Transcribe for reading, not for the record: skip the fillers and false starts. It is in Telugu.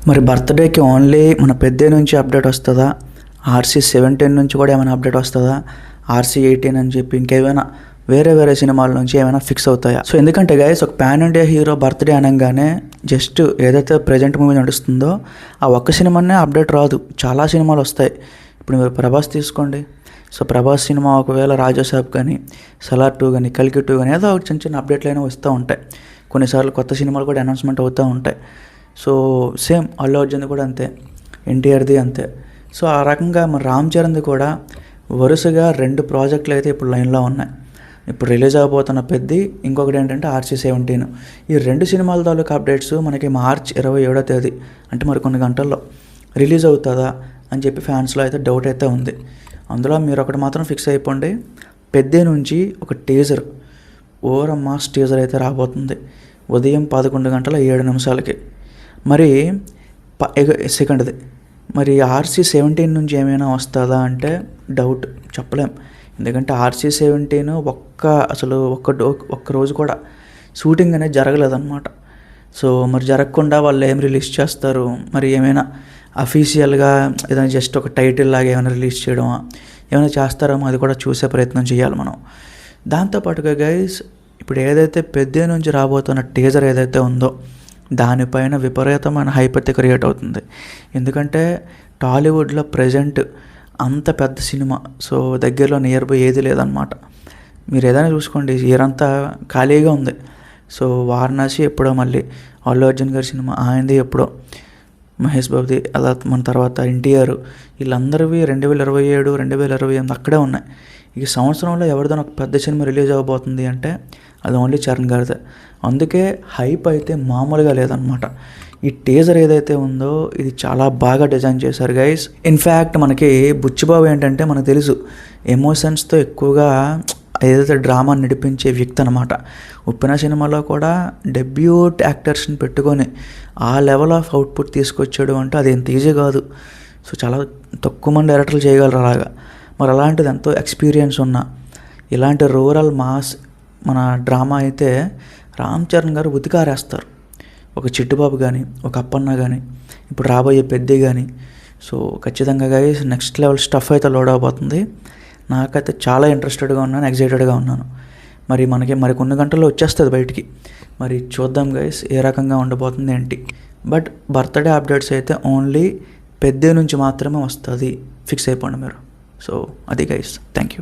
మరి బర్త్డేకి ఓన్లీ మన పెద్ద నుంచి అప్డేట్ వస్తుందా, RC17 నుంచి కూడా ఏమైనా అప్డేట్ వస్తుందా, RC18 అని చెప్పి ఇంకేమైనా వేరే వేరే సినిమాల నుంచి ఏమైనా ఫిక్స్ అవుతాయా? సో ఎందుకంటే గైస్, ఒక పాన్ ఇండియా హీరో బర్త్డే అనగానే జస్ట్ ఏదైతే ప్రజెంట్ మూవీ నడుస్తుందో ఆ ఒక్క సినిమానే అప్డేట్ రాదు, చాలా సినిమాలు వస్తాయి. ఇప్పుడు మీరు ప్రభాస్ తీసుకోండి. సో ప్రభాస్ సినిమా ఒకవేళ రాజాసాబ్ కానీ, సలార్ 2 కానీ, కల్కి 2 కానీ ఏదో చిన్న చిన్న అప్డేట్లు అయినా వస్తూ ఉంటాయి. కొన్నిసార్లు కొత్త సినిమాలు కూడా అనౌన్స్మెంట్ అవుతూ ఉంటాయి. సో సేమ్ అల్లు అర్జున్ది కూడా అంతే, ఎన్టీఆర్ది అంతే. సో ఆ రకంగా మన రామ్ చరణ్ది కూడా వరుసగా 2 ప్రాజెక్టులు అయితే ఇప్పుడు లైన్లో ఉన్నాయి. ఇప్పుడు రిలీజ్ అవబోతున్న పెద్ది, ఇంకొకటి ఏంటంటే RC17. ఈ 2 సినిమాల తాలూకు అప్డేట్స్ మనకి మార్చ్ 27వ తేదీ అంటే మరి కొన్ని గంటల్లో రిలీజ్ అవుతుందా అని చెప్పి ఫ్యాన్స్లో అయితే డౌట్ అయితే ఉంది. అందులో మీరు ఒకటి మాత్రం ఫిక్స్ అయిపోండి, పెద్ద నుంచి ఒక టీజర్, ఓవర్ మాస్ టీజర్ అయితే రాబోతుంది ఉదయం 11:07 మరి సెకండ్ది. మరి RC17 నుంచి ఏమైనా వస్తుందా అంటే డౌట్, చెప్పలేం. ఎందుకంటే RC17 ఒక్క రోజు కూడా షూటింగ్ అనేది జరగలేదన్నమాట. సో మరి జరగకుండా వాళ్ళు ఏం రిలీజ్ చేస్తారు, మరి ఏమైనా అఫీషియల్గా ఏదైనా జస్ట్ ఒక టైటిల్ లాగా ఏమైనా రిలీజ్ చేయడమా, ఏమైనా చేస్తారేమో అది కూడా చూసే ప్రయత్నం చేయాలి మనం. దాంతోపాటుగా గైస్, ఇప్పుడు ఏదైతే పెద్ద నుంచి రాబోతున్న టీజర్ ఏదైతే ఉందో దానిపైన విపరీతమైన హైప్ అయితే క్రియేట్ అవుతుంది. ఎందుకంటే టాలీవుడ్లో ప్రజెంట్ అంత పెద్ద సినిమా సో దగ్గరలో నియర్ బై ఏది లేదనమాట. మీరు ఏదైనా చూసుకోండి, ఇయర్ అంతా ఖాళీగా ఉంది. సో వారణాసి ఎప్పుడో, మళ్ళీ అల్లు అర్జున్ గారి సినిమా ఆయనది ఎప్పుడో, మహేష్ బాబుది, అలా మన తర్వాత ఎన్టీఆర్, వీళ్ళందరివి 2027, 2028 అక్కడే ఉన్నాయి. ఈ సంవత్సరంలో ఎవరిదైనా ఒక పెద్ద సినిమా రిలీజ్ అవ్వబోతుంది అంటే అది ఓన్లీ చరణ్ గారిదే. అందుకే హైప్ అయితే మామూలుగా లేదనమాట. ఈ టీజర్ ఏదైతే ఉందో ఇది చాలా బాగా డిజైన్ చేశారు గైస్. ఇన్ఫ్యాక్ట్ మనకి బుచ్చిబాబు ఏంటంటే మనకు తెలుసు ఎమోషన్స్తో ఎక్కువగా ఏదైతే డ్రామా నడిపించే వ్యక్తి అనమాట. ఉప్పెన సినిమాలో కూడా డెబ్యూట్ యాక్టర్స్ని పెట్టుకొని ఆ లెవెల్ ఆఫ్ అవుట్పుట్ తీసుకొచ్చాడు అంటే అది ఎంత ఈజీ కాదు. సో చాలా తక్కువ మంది డైరెక్టర్లు చేయగలరు అలాగా. మరి అలాంటిది ఎంతో ఎక్స్పీరియన్స్ ఉన్న ఇలాంటి రూరల్ మాస్ మన డ్రామా అయితే రామ్ చరణ్ గారు ఉతికారేస్తారు. ఒక చిట్టుబాబు కానీ, ఒక అప్పన్న కానీ, ఇప్పుడు రాబోయే పెద్ద కానీ. సో ఖచ్చితంగా గైస్ నెక్స్ట్ లెవెల్ స్టఫ్ అయితే లోడ్ అవబోతుంది. నాకైతే చాలా ఇంట్రెస్టెడ్గా ఉన్నాను, ఎక్సైటెడ్గా ఉన్నాను. మరి కొన్ని గంటల్లో వచ్చేస్తుంది బయటికి. మరి చూద్దాం గైస్ ఏ రకంగా ఉండబోతుంది ఏంటి. బట్ బర్త్డే అప్డేట్స్ అయితే ఓన్లీ పెద్ద నుంచి మాత్రమే వస్తుంది, ఫిక్స్ అయిపోండి మీరు. సో అది గైస్, థ్యాంక్ యూ.